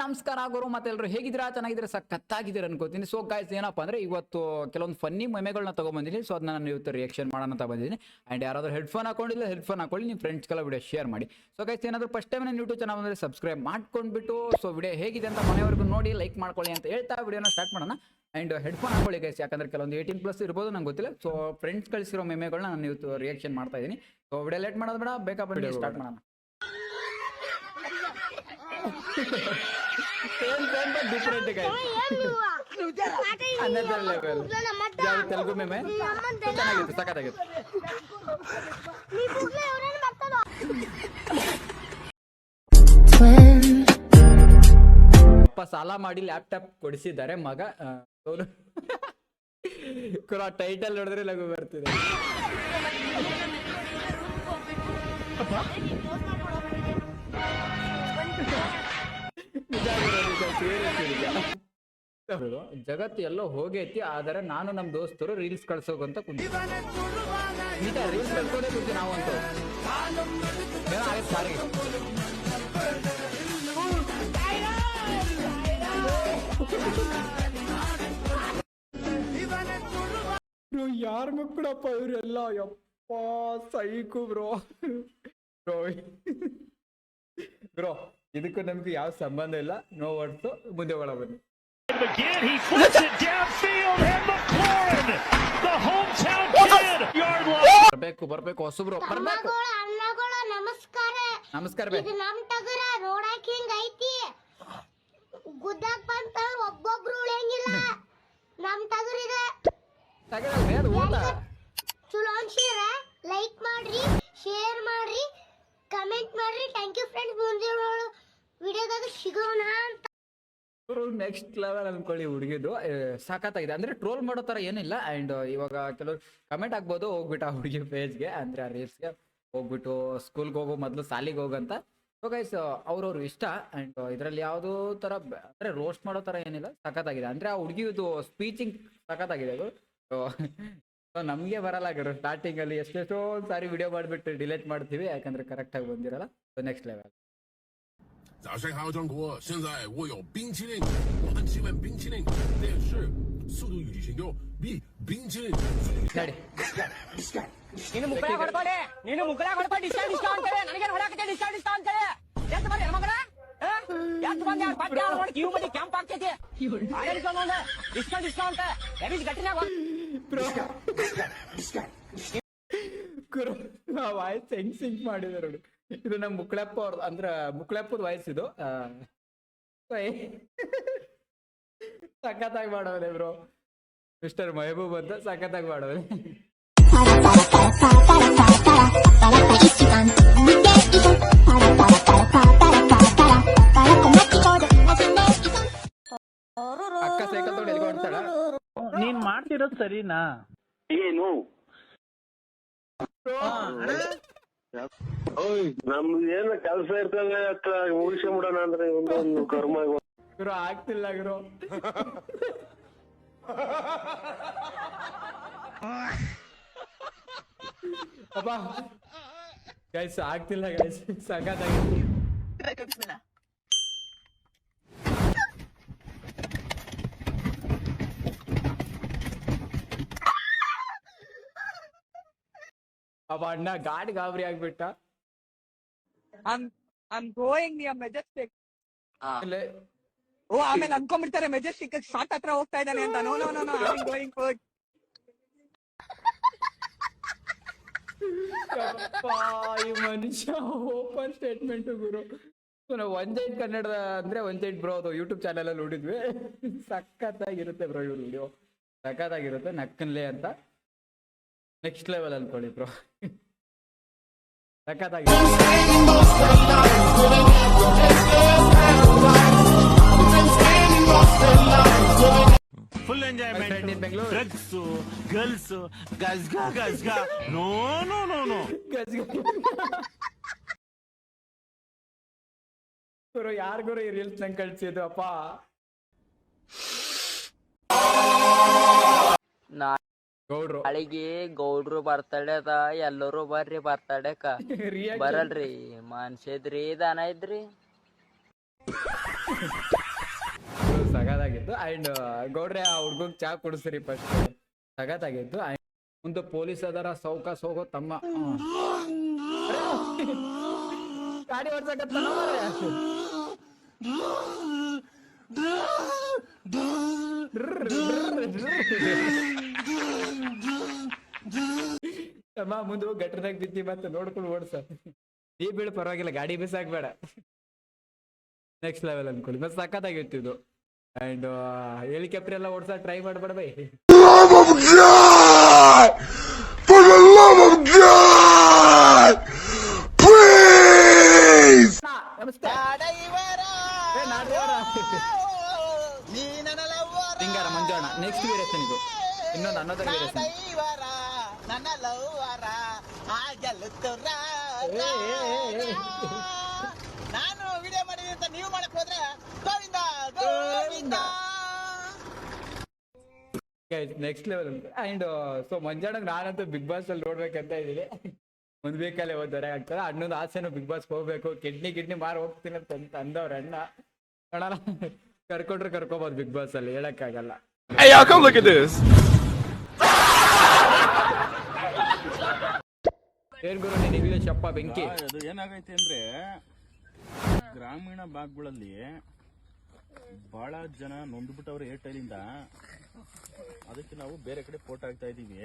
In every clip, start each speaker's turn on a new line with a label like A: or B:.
A: ನಮಸ್ಕಾರ ಗುರು ಮತ್ತೆ ಎಲ್ಲರೂ ಹೇಗಿದ್ದೀರಾ ಚೆನ್ನಾಗಿದ್ದೀರಾ ಸಕ್ಕತ್ತಾಗಿದ್ದೀರಾ ಅನ್ಕೋತೀನಿ. ಸೊ ಗೈಸ್ ಏನಪ್ಪ ಅಂದ್ರೆ ಇವತ್ತು ಕೆಲವೊಂದು ಫನ್ನಿ ಮೆಮೆಗಳನ್ನ ತಗೊಂಡ್ಬಂದಿದ್ದೀನಿ. ಸೊ ಅದನ್ನ ನಾನು ಇವತ್ತು ರಿಯಾಕ್ಷನ್ ಮಾಡೋಣ ಅಂತ ಬಂದಿದ್ದೀನಿ. ಆ್ಯಂಡ್ ಯಾರಾದ್ರೂ ಹೆಡ್ಫೋನ್ ಹಾಕೊಂಡಿಲ್ಲ ಹೆಡ್ಫೋನ್ ಹಾಕೊಳ್ಳಿ, ನಿಮ್ಮ ಫ್ರೆಂಡ್ಸ್ಗೆಲ್ಲ ವಿಡಿಯೋ ಶೇರ್ ಮಾಡಿ. ಸೊ ಗೈಸ್ ಏನಾದರೂ ಫಸ್ಟ್ ಟೈಮ್ ನನ್ನ ಯೂಟ್ಯೂಬ್ ಚಾನಲ್ ಅಂದರೆ ಸಬ್ಸ್ಕ್ರೈಬ್ ಮಾಡ್ಕೊಂಡ್ಬಿಟ್ಟು ಸೊ ವಿಡಿಯೋ ಹೇಗಿದೆ ಅಂತ ಮನೆಯವರೆಗೂ ನೋಡಿ ಲೈಕ್ ಮಾಡ್ಕೊಳ್ಳಿ ಅಂತ ಹೇಳ್ತಾ ವಿಡಿಯೋನ ಸ್ಟಾರ್ಟ್ ಮಾಡೋಣ. ಆ್ಯಂಡ್ ಹೆಡ್ಫೋನ್ ಹಾಕೊಳ್ಳಿ ಗೈಸ್, ಯಾಕಂದ್ರೆ ಕೆಲವೊಂದು 18+ ಇರ್ಬೋದು ನಂಗೆ ಗೊತ್ತಿಲ್ಲ. ಸೊ ಫ್ರೆಂಡ್ಸ್ ಕಳಿಸಿರೋ ಮೆಮೆಗಳನ್ನ ನಾನು ಇವತ್ತು ರಿಯಾಕ್ಷನ್ ಮಾಡ್ತಾ ಇದ್ದೀನಿ. ಸೊ ವಿಡಿಯೋ ಲೇಟ್ ಮಾಡೋದು ಬೇಡ, ಬೇಕಾ ವಿಡಿಯೋ ಸ್ಟಾರ್ಟ್ ಮಾಡೋಣ. डिफरेंट है अनदर लेवल ಯಾವ ತೆಲುಗು ಮೆಮೆ ಚೆನ್ನಾಗಿತ್ತು, ಸಖತ್ತಾಗಿತ್ತು. ಅಪ್ಪ ಸಾಲ ಮಾಡಿ ಲ್ಯಾಪ್ಟಾಪ್ ಕೊಡಿಸಿದ್ದಾರೆ ಮಗ. ಟೈಟಲ್ ನೋಡಿದ್ರೆ ಲಘು ಬರ್ತಿದೆ. ಜಗತ್ತು ಎಲ್ಲೋ ಹೋಗೈತಿ, ಆದರೆ ನಾನು ನಮ್ ದೋಸ್ತರು ರೀಲ್ಸ್ ಕಳ್ಸೋಗಂತ ಕುಂತ ರೀಲ್ಸ್ ಕಳ್ಸೋದೇ ಕುಂತಿ ನಾವಂತೂ. ಯಾರ ಮಕ್ಕಳಪ್ಪ ಇವರೆಲ್ಲ, ಯಪ್ಪ ಸೈಕು ಬ್ರೋ. ಬ್ರೋ ಇದಕ್ಕೂ ನಮ್ಗೆ ಯಾವ ಸಂಬಂಧ ಇಲ್ಲ, ನೋ ವರ್ಡ್ಸ್. ಮುಂದೆ ಒಳ ಬನ್ನಿ. ಬರ್ಬೇಕು ಹೊಸಬ್ರು ಬರ್ಬೇಕು. ನಮಸ್ಕಾರ
B: ಒಬ್ಬೊಬ್ರು ಉಳಿಯಂಗಿಲ್ಲ. ನಮ್ ಟಗರಿದೆ ಲೈಕ್ ಮಾಡ್ರಿ, ಶೇರ್ ಮಾಡ್ರಿ, ಕಮೆಂಟ್ ಮಾಡ್ರಿ. Thank you friends. ಮುಂದೆ ವಿಡಿಯೋದಾಗ ಸಿಗೋಣ ಅಂತ.
A: ನೆಕ್ಸ್ಟ್ ಲೆವೆಲ್ ಅನ್ಕೊಳ್ಳಿ. ಹುಡುಗಿದು ಸಾಕತ್ತಾಗಿದೆ, ಅಂದ್ರೆ ಟ್ರೋಲ್ ಮಾಡೋ ತರ ಏನಿಲ್ಲ. ಅಂಡ್ ಇವಾಗ ಕೆಲವರು ಕಮೆಂಟ್ ಆಗ್ಬೋದು, ಹೋಗ್ಬಿಟ್ಟು ಆ ಹುಡುಗಿ ಪೇಜ್ಗೆ ಅಂದ್ರೆ ಆ ರೀಲ್ಸ್ಗೆ ಹೋಗ್ಬಿಟ್ಟು ಸ್ಕೂಲ್ಗೆ ಹೋಗೋ ಮೊದಲು ಸಾಲಿಗೆ ಹೋಗಂತ. ಸೊ ಗೈಸ್ ಅವ್ರವ್ರು ಇಷ್ಟ. ಅಂಡ್ ಇದರಲ್ಲಿ ಯಾವುದೋ ತರ ಅಂದ್ರೆ ರೋಸ್ಟ್ ಮಾಡೋ ತರ ಏನಿಲ್ಲ, ಸಖತ್ತಾಗಿದೆ. ಅಂದ್ರೆ ಆ ಹುಡುಗಿದು ಸ್ಪೀಚಿಂಗ್ ಸಖತ್ತಾಗಿದೆ ಅದು. ಸೊ ನಮ್ಗೆ ಬರಲ್ಲ ಗುರು, ಸ್ಟಾರ್ಟಿಂಗ್ ಅಲ್ಲಿ ಎಷ್ಟೆಷ್ಟೋ ಸಾರಿ ವಿಡಿಯೋ ಮಾಡಿಬಿಟ್ಟು ಡಿಲೀಟ್ ಮಾಡ್ತೀವಿ, ಯಾಕಂದ್ರೆ ಕರೆಕ್ಟ್ ಆಗಿ ಬಂದಿರಲ್ಲ. So next level.
C: 早上好，中国！现在我有冰淇淋，我很喜欢冰淇淋，但是速度与激情有比冰淇淋。
D: ನೀನು ಮುಕ್ಕಳ ಹೊಡ್ಕೊಳ್ಳಿ, ನೀನು ಮುಕ್ಕಳ ಹೊಡ್ಕೊಂಡು ಡಿಸ್ಕೌಂಟ್ ಅಂತೇಳಿ ನನಗೆ ಹೊಡಕತ್ತೆ ಡಿಸ್ಕೌಂಟ್ ಅಂತೇಳಿ. ಎಷ್ಟು ಬಂದೆ ಮಗನ, ಎಷ್ಟು ಬಂದೆ ಬಟ್ಟೆ ನೋಡಿ ಕಿವು ಬಡ್ಡಿ ಕ್ಯಾಂಪ್ ಆಗ್ತೈತಿ. ಡಿಸ್ಕೌಂಟ್ ಎಲ್ಲಿ ಗಟ್ಟಿನಾಗ
A: ವಾಯ್ಸ್ ಹೆಂಗ್ ಸಿಂಕ್ ಮಾಡಿದಾರೆ ನೋಡಿ. ಇದು ನಮ್ಮ ಮುಕ್ಳಪ್ಪ ಅವ್ರದ್ದು, ಅಂದ್ರ ಮುಕ್ಳಪ್ಪದ ವಾಯ್ಸ್ ಇದು. ಸಖತ್ತಾಗಿ ಮಾಡೋನೆ ಬ್ರೋ, ಮಿಸ್ಟರ್ ಮೆಹಬೂಬ್ ಅಂತ ಸಖತ್ತಾಗಿ ಮಾಡೋನೆ. ಅಕ್ಕ ಸೈಕಲ್ ತಗೊಂಡು ಎಲ್ಕೊಡ್ತಾಳ.
E: ನೀನ್ ಮಾಡ್ತಿರೋದು ಸರಿನಾ?
F: ಏನು ನಮ್ದು ಏನು ಕೆಲಸ ಇರ್ತದೆ ಅತ್ತ ಮುಗಿಸ್ಕೊಂಡ್ಬಿಡೋಣ ಅಂದ್ರೆ ಒಂದು ಕರ್ಮ
A: ಗುರು ಆಗ್ತಿಲ್ಲ ಗುರು. ಅಪ್ಪ ಗೈಸ್ ಆಗ್ತಿಲ್ಲ ಗೈಸ್, ಸಖತ್ತಾಗಿ. ಅಪ್ಪ ಅಣ್ಣ ಗಾಡಿ ಗಾಬರಿ ಆಗ್ಬಿಟ್ಟ.
D: I'm going near Majestic. ಓ ಆಮೇಲೆ ಅನ್ಕೊಂಡ್ಬಿಡ್ತಾರೆ ಮೆಜೆಸ್ಟಿಕ್ ಶಾರ್ಟ್ ಹತ್ರ ಹೋಗ್ತಾ ಇದ್ದಾನೆ ಅಂತ. No no no no, I'm going good.
A: ಈ ಮನುಷ್ಯ ಓಪನ್ ಸ್ಟೇಟ್ಮೆಂಟ್ ಗುರು. ನಾವು ಒಂದೈಟ್ ಕನ್ನಡ ಅಂದ್ರೆ ಒಂದೈಟ್ ಬ್ರೋ ಅದು ಯೂಟ್ಯೂಬ್ ಚಾನಲ್ ಅಲ್ಲಿ ನೋಡಿದ್ವಿ. ಸಖತ್ತಾಗಿರುತ್ತೆ ಬ್ರೋ ಇವ್ರ ವಿಡಿಯೋ, ಸಖತ್ತಾಗಿರುತ್ತೆ. ನಕ್ಕನ್ಲೆ ಅಂತ ನೆಕ್ಸ್ಟ್ ಲೆವೆಲ್ ಅನ್ಕೊಳ್ಳಿ ಬ್ರೋ, ಸಖತ್ತಾಗಿ.
E: ಫುಲ್ ಎಂಜಾಯ್ಮೆಂಟ್, ಡ್ರಗ್ಸ್, ಗರ್ಲ್ಸ್, ಗಜ್ಗಾ ಗಜ್ಗಾ. ನೋ ನೋ ನೋ ನೋ,
A: ಗುರು ಯಾರಿಗೂ ಈ ರೀಲ್ಸ್ ನಂಗೆ ಕಳ್ಸಿದ್ದು ಅಪ್ಪ. ಗೌಡ್ರು
G: ನಾಳಿಗೆ ಗೌಡ್ರು ಬರ್ತಡೇ ಅದ, ಎಲ್ಲರೂ ಬರ್ರಿ ಬರ್ತಡೇಕ. ಬರಲ್ರಿ ಮನ್ಷ ಇದ್ರಿ ದನ ಇದ್ರಿ.
A: ಸಗದಾಗಿತ್ತು. ಅಂಡ್ ಗೌಡ್ರೆ ಆ ಹುಡ್ಗಗ್ ಚಾ ಕುಡಿಸ್ರಿ ಫಸ್ಟ್. ಸಗದಾಗಿತ್ತು. ಮುಂದೆ ಪೊಲೀಸ್ ಅದರ ಸೌಕಾಸ್ ಹೋಗೋ ತಮ್ಮ. ಗಾಡಿ ಓಡ್ಸಕತ್ತ ತಮ್ಮ ಮುಂದೆ ಗಟ್ರದಾಗ ಬಿದ್ದಿ ಮತ್ತೆ ನೋಡ್ಕೊಂಡು ಓಡ್ಸ. ನೀ ಬೀಳ್ ಪರವಾಗಿಲ್ಲ, ಗಾಡಿ ಬಿಸಾಕ್ಬೇಡ. ನೆಕ್ಸ್ಟ್ ಲೆವೆಲ್ ಅನ್ಕೊಳ್ಳಿ. ಮತ್ತೆ ಸಖತ್ತಾಗಿತ್ತು ಇದು. ಅಂಡ್ ಹೆಲಿಕಾಪ್ಟರ್ ಎಲ್ಲ ಓಡ್ಸ ಟ್ರೈ ಮಾಡ್ಬೇಡ by.
C: For the love of God! Please!
A: ನಮಸ್ತೆ. ಸಿಂಗಾರ ಮಂಜೋಣ. ನೆಕ್ಸ್ಟ್ ವೀರೇಶನ್ ಇದು. ಇನ್ನೊಂದು ಅನ್ನೋದರ ವೀರೇಶನ್.
D: ನಾನು ವಿಡಿಯೋ ಮಾಡಿದೆ ಅಂತ ನೀವು ಮಾಡಕ್ ಹೋದ್ರೆ ಗೋವಿಂದ ಗೋವಿಂದ.
A: ನೆಕ್ಸ್ಟ್ ಲೆವೆಲ್ ಅಂತ. ಅಂಡ್ ಸೊ ಮಂಜಾಣಗ್ ನಾನಂತೂ ಬಿಗ್ ಬಾಸ್ ಅಲ್ಲಿ ನೋಡ್ಬೇಕಂತ ಇದೀನಿ. ಒಂದ್ ವೀಕಲ್ಲೇ ಹೋದರೆ ಆಗ್ತದೆ. ಅಣ್ಣೊಂದು ಆಸೆನು ಬಿಗ್ ಬಾಸ್ ಹೋಗ್ಬೇಕು, ಕಿಡ್ನಿ ಮಾರ್ ಹೋಗ್ತೀನಿ ಅಂತ ಅಂದವ್ರ ಅಣ್ಣ. ನೋಡೋಣ, ಕರ್ಕೊಂಡ್ರೆ ಕರ್ಕೋಬಹುದು ಬಿಗ್ ಬಾಸ್ ಅಲ್ಲಿ, ಹೇಳಕ್ಕಾಗಲ್ಲ.
C: Hey, y'all, come look at this.
A: ಏನ್ ಗುರು ನೀನ್ ಇಂಗ್ಲಿಷ್ ಅಪ್ಪ ಬೆಂಕಿ.
E: ಅದು ಏನಾಗೈತೆ ಅಂದ್ರೆ ಗ್ರಾಮೀಣ ಭಾಗಗಳಲ್ಲಿ ಬಹಳ ಜನ ನೊಂದ್ಬಿಟ್ಟವ್ರು ಏರ್ಟೆಲ್ ಇಂದ. ಅದಕ್ಕೆ ನಾವು ಬೇರೆ ಕಡೆ ಪೋರ್ಟ್ ಆಗ್ತಾ ಇದೀವಿ.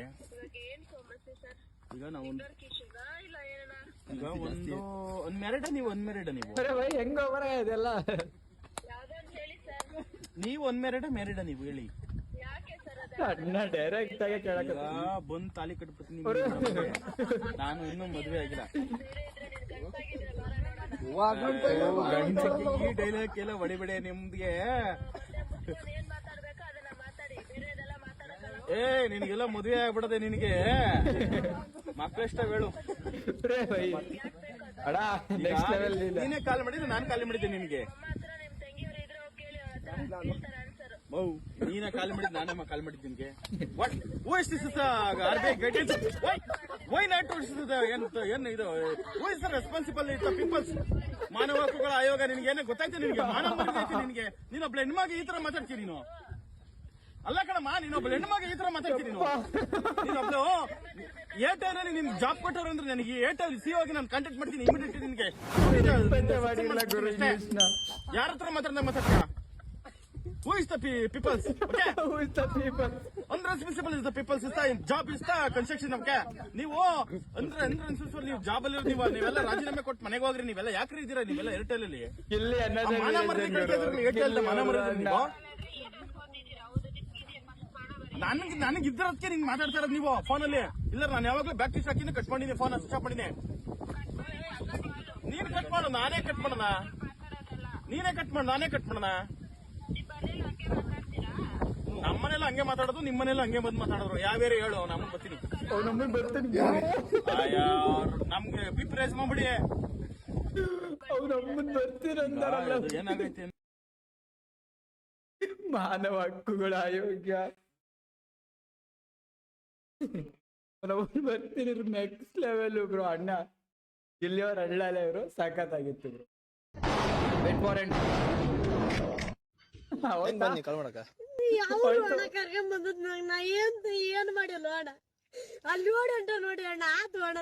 E: ಈಗ ನಾವು ಈಗ ಅನ್ಮ್ಯಾರಿಡ ನೀವು
A: ಅರೆ ಬೈ ಹೆಂಗ ಬರ ಇದೆಲ್ಲ.
E: ನೀವು ಅನ್ಮ್ಯಾರಿಡ ಮ್ಯಾರಿಡ ನೀವು ಹೇಳಿ.
A: ಅಣ್ಣ ಡೈರೆಕ್ಟ್ ಆಗಿ ಕೇಳಕ
E: ಬಂದ್ ತಾಲಿ ಕಟ್ಬಿಡ್ತೀನಿ. ನಾನು ಇನ್ನೂ ಮದ್ವೆ ಆಗಿಲ್ಲ. ಈ ಡೈಲಾಗ್ ಎಲ್ಲ ಹೊಡಿಬೇಡಿ ನಿಮ್ಗೆ. ನಿನಗೆಲ್ಲ ಮದ್ವೆ ಆಗ್ಬಿಡದೆ. ನಿನಗೆ ಮಕ್ಕಳಷ್ಟ ಹೇಳು.
A: ಅಣ್ಣ ನೆಕ್ಸ್ಟ್ ಲೆವೆಲ್
E: ನೀನೇ ಕಾಲ್ ಮಾಡಿದ್ರೆ ನಾನು ಕಾಲ್ ಮಾಡಿದ್ದೆ ನಿನ್ಗೆ. ನೀನೇ ಕಾಲ್ ಮಾಡಿದ್ ನಾನಮ್ಮ ಕಾಲ್ ಮಾಡಿದ್ ನಿನ್ಗೆ. Who is this RBI guidance? Why not ಏನು ಇದು? Who is the responsible is the people's? ಮಾನವ ಹಕ್ಕುಗಳ ಆಯೋಗ. ನಿನ್ಗೆ ಏನೋ ಗೊತ್ತಾಯ್ತು? ನಿನ್ಗೆ ಮಾನವ ಮರ್ಯಾದೆ ನಿನ್ಗೆ. ನೀನೊಬ್ಳ ಹೆಣ್ಮಾಗಿ ಈ ತರ ಮಾತಾಡ್ತೀನಿ ನೀನು. ಅಲ್ಲ ಕಣಮ್ಮ, ನೀನೊಬ್ಳ ಹೆಣ್ಮಾಗಿ ಈ ತರ ಮಾತಾಡ್ತೀನಿ ನೀನು. ನೀನೊಬ್ಳು ಏರ್ಟೆಲ್ ಅಲ್ಲಿ ನಿನ್ ಜಾಬ್ ಕೊಟ್ಟವ್ರು ಅಂದ್ರೆ ನನಗೆ ಏರ್ಟೆಲ್ ಸಿ ಹೋಗಿ ನಾನು ಕಾಂಟ್ಯಾಕ್ಟ್ ಮಾಡ್ತೀನಿ ಇಮಿಡಿಯೇಟ್. ನಿನ್ಗೆ ಯಾರ ಹತ್ರ ಮಾತಾಡ್ತೀಯ? Who is the peoples? Okay?
A: Who is the people?
E: Unresponsible is the peoples. Is the job is the construction. Okay? ನೀವು unresponsible ನೀವು ಜಾಬ್ ಅಲ್ಲಿ ನೀವೆಲ್ಲ ರಾಜೀನಾಮೆ ಕೊಟ್ಟು ಮನೆಗೆ ಹೋಗ್ರಿ. ನೀವೆಲ್ಲ ಯಾಕ್ರಿ ಇದ್ದೀರಾ? ನೀವೆಲ್ಲ ಏರ್ಟೆಲ್ ಅಲ್ಲಿ
A: ಇಲ್ಲಿ
E: ಏರ್ಟೆಲ್ ಮಾನ ಮರ್ಯಾದೆ. ನನಗೆ ಇದ್ದರದಕ್ಕೆ ನಿಂಗೆ ಮಾತಾಡ್ತಾ ಇರೋದು ನೀವು ಫೋನ್ ಅಲ್ಲಿ. ಇಲ್ಲ ನಾನು ಯಾವಾಗಲೂ ಬ್ಯಾಕ್ ಟೀಸ್ ಹಾಕಿನ ಕಟ್ ಮಾಡಿದ್ದೀನಿ, ಫೋನ್ ಸ್ವಿಚ್ ಆಫ್ ಮಾಡಿದ್ದೀನಿ. ನೀನ್ ಕಟ್ ಮಾಡು, ನಾನೇ ಕಟ್ ಮಾಡೋಣ. ನೀನೇ ಕಟ್ ಮಾಡು, ನಾನೇ ಕಟ್ ಮಾಡೋಣ. ನಮ್ಮನೆಲ್ಲ ಹಂಗೆ ಮಾತಾಡೋದು, ನಿಮ್ಮನೆಲ್ಲ ಹಂಗೆ ಬಂದು ಮಾತಾಡೋರು. ಯಾವ್ಯಾರು ಹೇಳು, ನಮ್ಮನ್ ಬರ್ತೀನಿ. ನಮ್ಗೆ ಬಿಪ್ ರೇಸ್ ಮಾಡ್ಬಿಡಿ. ಏನಾಗೈತೆ?
A: ಮಾನವ ಹಕ್ಕುಗಳ ಆಯೋಗ ಬರ್ತೀನಿ. Next level bro. ಅಣ್ಣ ಇಲ್ಲಿಯವ್ರ ಹಳ್ಳಾಲೆ ಇವರು ಸಖತ್ತಾಗಿತ್ತು ಬ್ರೋ. ವೆಟ್ ಫಾರ್ ಎಂಡ್
H: ಕರ್ಕೊಂಡ್ ಬಂದದ್ ನಾ ಏನ್ ಮಾಡಿಲ್ಲ ಅಣ್ಣ. ಅಲ್ಲಿ ನೋಡಿ ಅಂಟ ನೋಡಿ ಅಣ್ಣ. ಆತು ಅಣ್ಣ,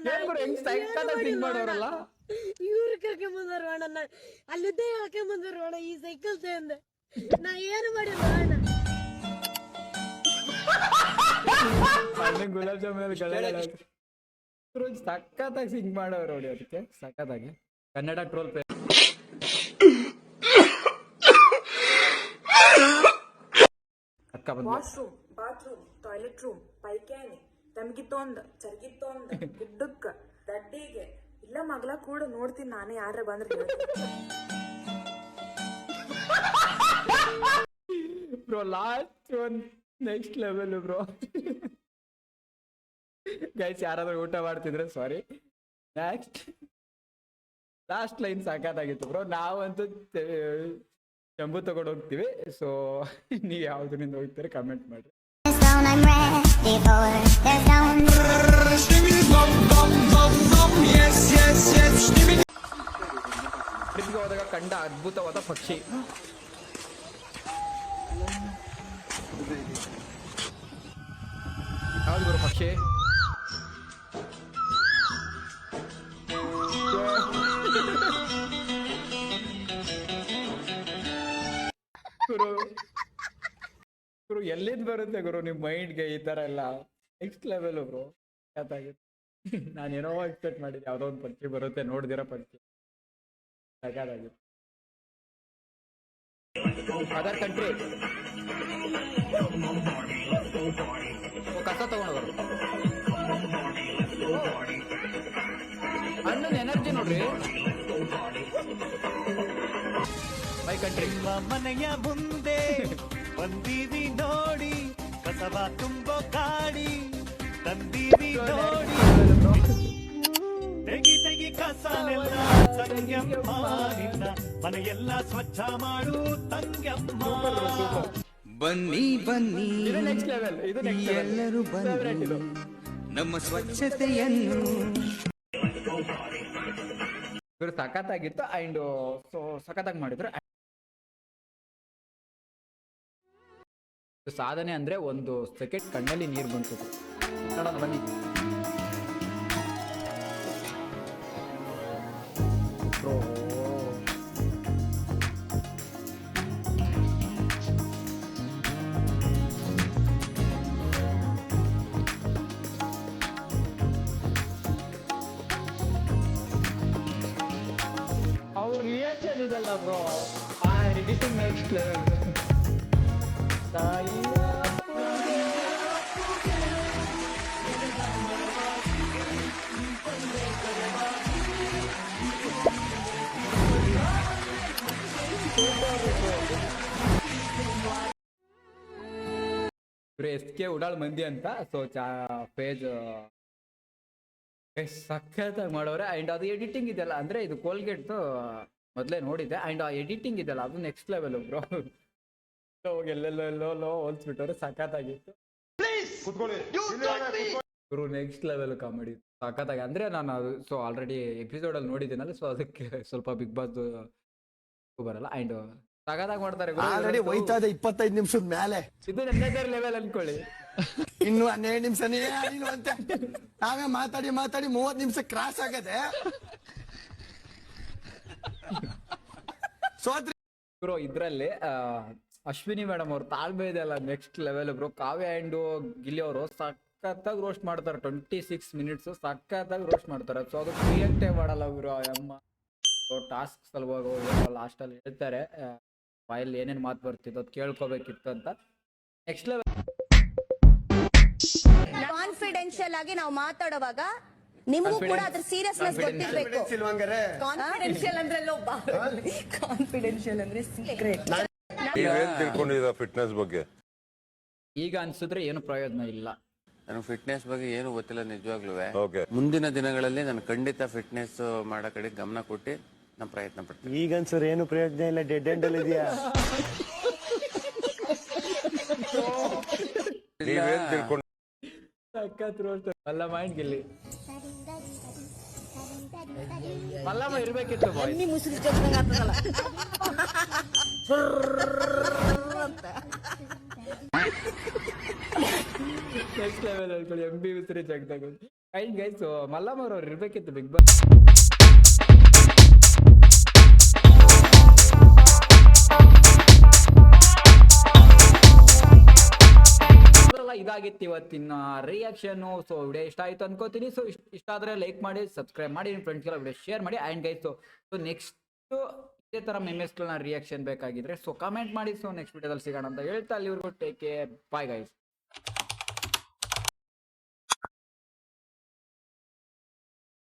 A: ಮಾಡೋರಲ್ಲ
H: ಇವ್ರು ಕರ್ಕೊಂಡ್ ಬಂದಾರ ಅಣ್ಣ. ಅಲ್ಲಿದ್ದೇ ಹಾಕೊಂಡ್ ಬಂದಾರ ಅಣ್ಣ ಈ ಸೈಕಲ್ ತಂದೆ. ನಾ ಏನು ಮಾಡಿಲ್ಲ ಅಣ್ಣ.
A: ಗುಲಾಬ್ ಜಾಮೂನ್ ಸಖತ್ತಾಗಿ ಸಿಂಗ್ ಮಾಡೋರು ನೋಡಿ. ಅದಕ್ಕೆ ಸಖತ್ತಾಗಿ ಕನ್ನಡ ಟ್ರೋಲ್ ಪೇ ಅಕ್ಕ ಬಂದ.
I: ವಾಶ್ರೂಮ್, ಬಾತ್ರೂಮ್, ಟಾಯ್ಲೆಟ್ ರೂಮ್, ಪೈಕ್ಯಾನಿ, ತಮ್ಗಿತ್ತೊಂದ್, ಚರ್ಗಿತ್ತೊಂದ್, ಗುಡ್ಡಕ್ಕ, ದಡ್ಡಿಗೆ ಇಲ್ಲ ಮಗ್ಲ ಕೂಡ ನೋಡ್ತೀನಿ ನಾನೇ. ಯಾರ ಬಂದ್ರೆ
A: bro last one next level bro. Guys ಯಾರಾದ್ರೂ ಊಟ ಮಾಡ್ತಿದ್ರೆ ಸಾರಿ. ನೆಕ್ಸ್ಟ್ ಲಾಸ್ಟ್ ಲೈನ್ ಸಾಕಾಗಿತ್ತು ಬ್ರೋ. ನಾವಂತೂ ಚೆಂಬು ತಗೊಂಡು ಹೋಗ್ತೀವಿ. ಸೊ ನೀವು ಯಾವ್ದ್ರಿಂದ ಹೋಗ್ತೀರಿ ಕಮೆಂಟ್ ಮಾಡ್ರಿ. ಟ್ರಿಪ್ಗೆ ಹೋದಾಗ ಕಂಡ ಅದ್ಭುತವಾದ ಪಕ್ಷಿ. ಯಾವ್ದು ಗುರು ಪಕ್ಷಿ? ಗುರು ಗುರು ಎಲ್ಲಿಂದ ಬರುತ್ತೆ ಗುರು ನಿಮ್ ಮೈಂಡ್ಗೆ ಈ ತರ ಎಲ್ಲ? Next level bro. ನಾನೇನೋ ಎಕ್ಸ್ಪೆಕ್ಟ್ ಮಾಡಿದ್ದೆ ಯಾವ್ದೋ ಒಂದು ಪಕ್ಷಿ ಬರುತ್ತೆ, ನೋಡ್ದಿರೋ ಪಕ್ಷಿ. ಸಕಾಲಾಗಿತ್ತು. ಅದರ್ ಕಂಟ್ರಿ ಕಸ ತಗೊಂಡು ಅಣ್ಣನ ಎನರ್ಜಿ ನೋಡ್ರಿ. My country.
J: ಮನೆಯ ಮುಂದೆ ಬಂದೀವಿ ನೋಡಿ, ಕಸವ ತುಂಬೋ ಗಾಡಿ ತಂದೀವಿ ನೋಡಿ, ತೆಗಿ ತೆಗಿ ಕಸನೆಲ್ಲ ತಂಗ್ಯಮ್ಮ, ನಿನ್ನ ಮನೆಯೆಲ್ಲ ಸ್ವಚ್ಛ ಮಾಡು ತಂಗ್ಯಮ್ಮ.
K: ಬನ್ನಿ ಬನ್ನಿ
A: ಇದು ನೆಕ್ಸ್ಟ್ ಲೆವೆಲ್. ಇದು ನೆಕ್ಸ್ಟ್ ಲೆವೆಲ್.
K: ಎಲ್ಲರೂ ಬನ್ನಿ ನಮ್ಮ ಸ್ವಚ್ಛತೆಯನ್ನು.
A: ಇವರು ಸಖತ್ತಾಗಿತ್ತು ಅಂಡ್ ಸೊ ಸಖತ್ತಾಗಿ ಮಾಡಿದ್ರು. ಸಾಧನೆ ಅಂದ್ರೆ ಒಂದು ಸೆಕೆಂಡ್ ಕಣ್ಣಲ್ಲಿ ನೀರು ಬಂತು. ನೋಡೋಣ ಬನ್ನಿ. ಅವ್ರ ರಿಯಾಕ್ಷನ್ ಇದಲ್ಲ ಬ್ರೋ, ಆ ಎಡಿಟಿಂಗ್ ನೆಕ್ಸ್ಟ್ ಲೆವೆಲ್. ಎಸ್ಕೆ ಉಡಾಳ್ ಮಂದಿ ಅಂತ. ಸೊ ಪೇಜ್ ಸಖತ್ತಾಗಿ ಮಾಡೋರೆ. ಅಂಡ್ ಅದು ಎಡಿಟಿಂಗ್ ಇದೆಲ್ಲ ಅಂದ್ರೆ ಇದು ಕೋಲ್ಗೇಟ್ ಮೊದಲೇ ನೋಡಿದ್ದೆ. ಅಂಡ್ ಆ ಎಡಿಟಿಂಗ್ ಇದೆಲ್ಲ ಅದು ನೆಕ್ಸ್ಟ್ ಲೆವೆಲ್ ಬ್ರೋ. ಎಲ್ಲೆಲ್ಲೋ ಹೋಲ್ಸ್ಬಿಟ್ಟವ್ರೆ. ಸಖತ್ತಾಗಿತ್ತು ಗುರು. ನೆಕ್ಸ್ಟ್ ಲೆವೆಲ್ ಕಾಮಿಡಿ ಸಖತ್ತಾಗಿ. ಅಂದ್ರೆ ನಾನು ಅದು ಸೊ ಆಲ್ರೆಡಿ ಎಪಿಸೋಡ್ ಅಲ್ಲಿ ನೋಡಿದ್ದೀನಲ್ಲ, ಸೊ ಅದಕ್ಕೆ ಸ್ವಲ್ಪ ಬಿಗ್ ಬಾಸ್ ಬರಲ್ಲ. ಅಂಡ್ ಸಖತ್ತಾಗಿ ಮಾಡ್ತಾರೆ.
J: ಆಲ್ರೆಡಿ ಹೋಯ್ತಾ ಇದೆ 25 ನಿಮಿಷದ ಮೇಲೆ.
A: ಇದು ನೆನ್ನೆದರ್ ಲೆವೆಲ್ ಅನ್ಕೊಳ್ಳಿ.
J: ಇನ್ನು 12 ನಿಮಿಷನೇ ಅಂತೆ. ನಾವೇ ಮಾತಾಡಿ 30 ನಿಮಿಷ ಕ್ರಾಸ್ ಆಗದೆ. ಸೋತ್ರಿ
A: ಬ್ರೋ. ಇದ್ರಲ್ಲಿ ಅಶ್ವಿನಿ ಮೇಡಮ್ ಅವ್ರು ತಾಳ್ಮೆ ಇದೆಯಲ್ಲ next level bro. Kavya and Gilli ಅವರು ಸಖತ್ತಾಗಿ ರೋಸ್ಟ್ ಮಾಡ್ತಾರೆ. 26 ಮಿನಿಟ್ಸ್ ಸಖತ್ತಾಗಿ ರೋಸ್ಟ್ ಮಾಡ್ತಾರೆ. ಸೊ ಅದು ಕ್ರಿಯೇಟೇ ಮಾಡಲ್ಲ ಬ್ರೋ ಅಮ್ಮ. ಟಾಸ್ಕ್ ಸಲುವಾಗಿ ಲಾಸ್ಟ್ ಅಲ್ಲಿ ಹೇಳ್ತಾರೆ ಫೈಲ್ ಏನೇನು ಮಾತು ಬರ್ತಿತ್ತು ಅದು ಕೇಳ್ಕೋಬೇಕಿತ್ತು ಅಂತ. ನೆಕ್ಸ್ಟ್ ಲೆವೆಲ್
H: ಕಾನ್ಫಿಡೆನ್ಷಿಯಲ್ ಆಗಿ ನಾವು ಮಾತಾಡುವಾಗ ನಿಮಗೂ ಕೂಡ ಅದ್ರ ಸೀರಿಯಸ್ನೆಸ್ ಗೊತ್ತಿರಬೇಕು. ಕಾನ್ಫಿಡೆನ್ಷಿಯಲ್ ಅಂದ್ರೆ ಕಾನ್ಫಿಡೆನ್ಷಿಯಲ್ ಅಂದ್ರೆ ಸೀಕ್ರೆಟ್.
C: ತಿಳ್ಕೊಂಡಿದ್ದೀರಾ ಫಿಟ್ನೆಸ್ ಬಗ್ಗೆ?
A: ಈಗ ಅನ್ಸಿದ್ರೆ ಏನು ಪ್ರಯೋಜನ ಇಲ್ಲ.
K: ನನಗೆ ಫಿಟ್ನೆಸ್ ಬಗ್ಗೆ ಏನು ಗೊತ್ತಿಲ್ಲ ನಿಜವಾಗ್ಲೂ.
C: ಓಕೆ,
K: ಮುಂದಿನ ದಿನಗಳಲ್ಲಿ ನಾನು ಖಂಡಿತ ಫಿಟ್ನೆಸ್ ಮಾಡೋ ಕಡೆ ಗಮನ ಕೊಟ್ಟು ನಾನು ಪ್ರಯತ್ನ ಪಡ್ತೀನಿ.
J: ಈಗ ಅನ್ಸರ್ ಏನು ಪ್ರಯೋಜನ ಇಲ್ಲ, ಡೆಡ್ ಎಂಡ್ ಅಲ್ಲಿ ಇದೆಯಾ?
C: ನೀವೇನ್ ತಿಳ್ಕೊಂಡು
A: ಸಖತ್ ರೋಸ್ಟ್. ಮಲ್ಲ ಮೈಂಡ್ ಗಿಲ್ಲಿ ಮಲ್ಲಮ್ಮ ಇರ್ಬೇಕಿತ್ತು ಬಾಯ್.
H: ಮುಸುರಿ ಜಗ್ದಂಗ ಆಗ್ತದಲ್ಲ.
A: ನೆಕ್ಸ್ಟ್ ಲೆವೆಲ್ ಅನ್ಕೊಳ್ಳಿ. MB ವಿಸ್ರಿ ಜಗದಾಗ ಕೈಂಡ್ ಗೈಸ್. ಮಲ್ಲಮ್ಮ ಅವ್ರು ಇರ್ಬೇಕಿತ್ತು ಬಿಗ್ ಬಾಸ್. ಇದಾಗಿತ್ತು ಇವತ್ತಿನ ರಿಯಾಕ್ಷನ್. ಸೊ ವಿಡಿಯೋ ಇಷ್ಟ ಆಯ್ತು ಅನ್ಕೋತೀನಿ. ಸೊ ಇಷ್ಟ ಆದ್ರೆ ಲೈಕ್ ಮಾಡಿ, ಸಬ್ಸ್ಕ್ರೈಬ್ ಮಾಡಿ, ನಿಮ್ಮ ಫ್ರೆಂಡ್ಸ್ಗೆಲ್ಲ ವಿಡಿಯೋ ಶೇರ್ ಮಾಡಿ. ಆ್ಯಂಡ್ ಗೈಸ್ ಸೊ ನೆಕ್ಸ್ಟ್ ಇದೇ ಥರ ಮೆಮೆಸ್ಗಳನ್ನ ರಿಯಾಕ್ಷನ್ ಬೇಕಾಗಿದ್ರೆ ಸೊ ಕಮೆಂಟ್ ಮಾಡಿ. ಸೊ ನೆಕ್ಸ್ಟ್ ವಿಡಿಯೋದಲ್ಲಿ ಸಿಗೋಣ ಅಂತ ಹೇಳ್ತಾ ಅಲ್ಲಿವರೆಗೂ ಟೇಕ್ ಕೇರ್, ಬಾಯ್ ಗೈಸ್.